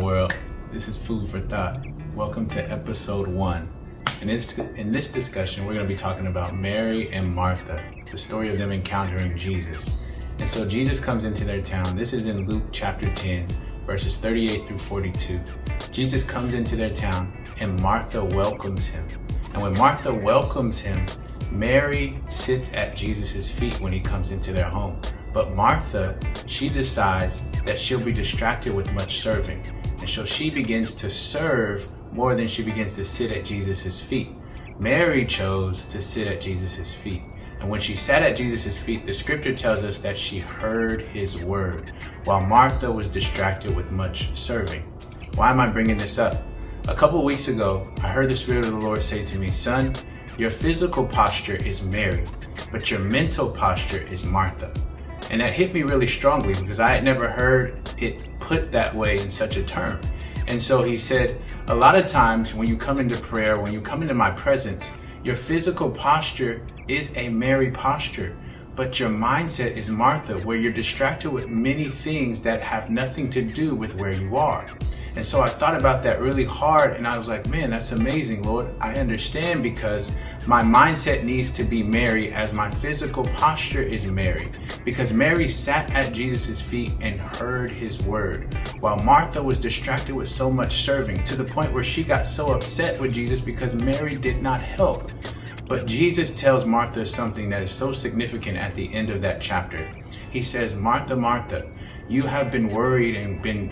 on, world? This is Food for Thought. Welcome to episode 1. And in this discussion, we're going to be talking about Mary and Martha, the story of them encountering Jesus. And so Jesus comes into their town. This is in Luke chapter 10, verses 38 through 42. Jesus comes into their town and Martha welcomes him. And when Martha welcomes him, Mary sits at Jesus' feet when he comes into their home. But Martha, she decides that she'll be distracted with much serving. And so she begins to serve more than she begins to sit at Jesus' feet. Mary chose to sit at Jesus' feet. And when she sat at Jesus' feet, the scripture tells us that she heard his word, while Martha was distracted with much serving. Why am I bringing this up? A couple weeks ago, I heard the Spirit of the Lord say to me, son, your physical posture is Mary, but your mental posture is Martha. And that hit me really strongly because I had never heard it put that way in such a term. And so he said, a lot of times when you come into prayer, when you come into my presence, your physical posture is a Mary posture, but your mindset is Martha, where you're distracted with many things that have nothing to do with where you are. And so I thought about that really hard and I was like, man, that's amazing, Lord. I understand because my mindset needs to be Mary as my physical posture is Mary. Because Mary sat at Jesus' feet and heard his word, while Martha was distracted with so much serving to the point where she got so upset with Jesus because Mary did not help. But Jesus tells Martha something that is so significant at the end of that chapter. He says, Martha, Martha, you have been worried and been,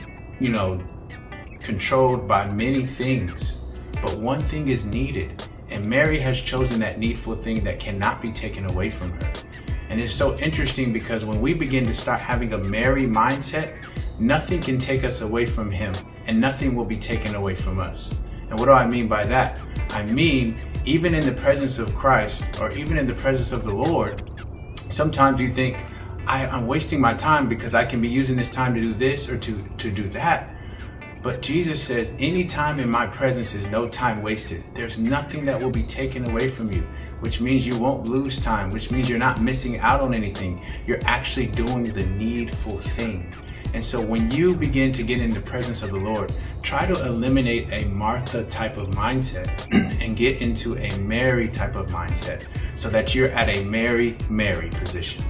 controlled by many things, but one thing is needed. And Mary has chosen that needful thing that cannot be taken away from her. And it's so interesting because when we begin to start having a Mary mindset, nothing can take us away from him and nothing will be taken away from us. And what do I mean by that? I mean, even in the presence of Christ or even in the presence of the Lord, sometimes you think, I'm wasting my time because I can be using this time to do this or to do that. But Jesus says, any time in my presence is no time wasted. There's nothing that will be taken away from you, which means you won't lose time, which means you're not missing out on anything. You're actually doing the needful thing. And so when you begin to get in the presence of the Lord, try to eliminate a Martha type of mindset and get into a Mary type of mindset so that you're at a Mary position.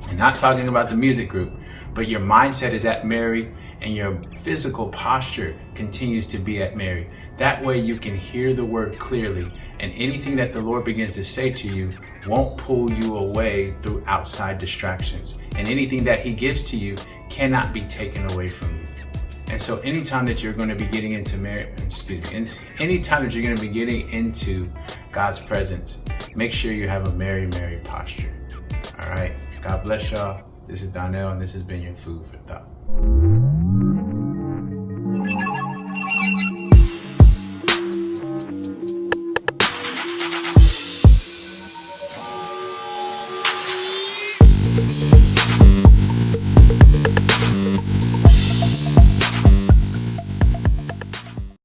And not talking about the music group, but your mindset is at Mary and your physical posture continues to be at Mary. That way you can hear the word clearly and anything that the Lord begins to say to you won't pull you away through outside distractions. And anything that he gives to you cannot be taken away from you. And so anytime that you're going to be getting into anytime that you're going to be getting into God's presence, make sure you have a Mary posture. All right. God bless y'all. This is Donnell and this has been your Food for Thought.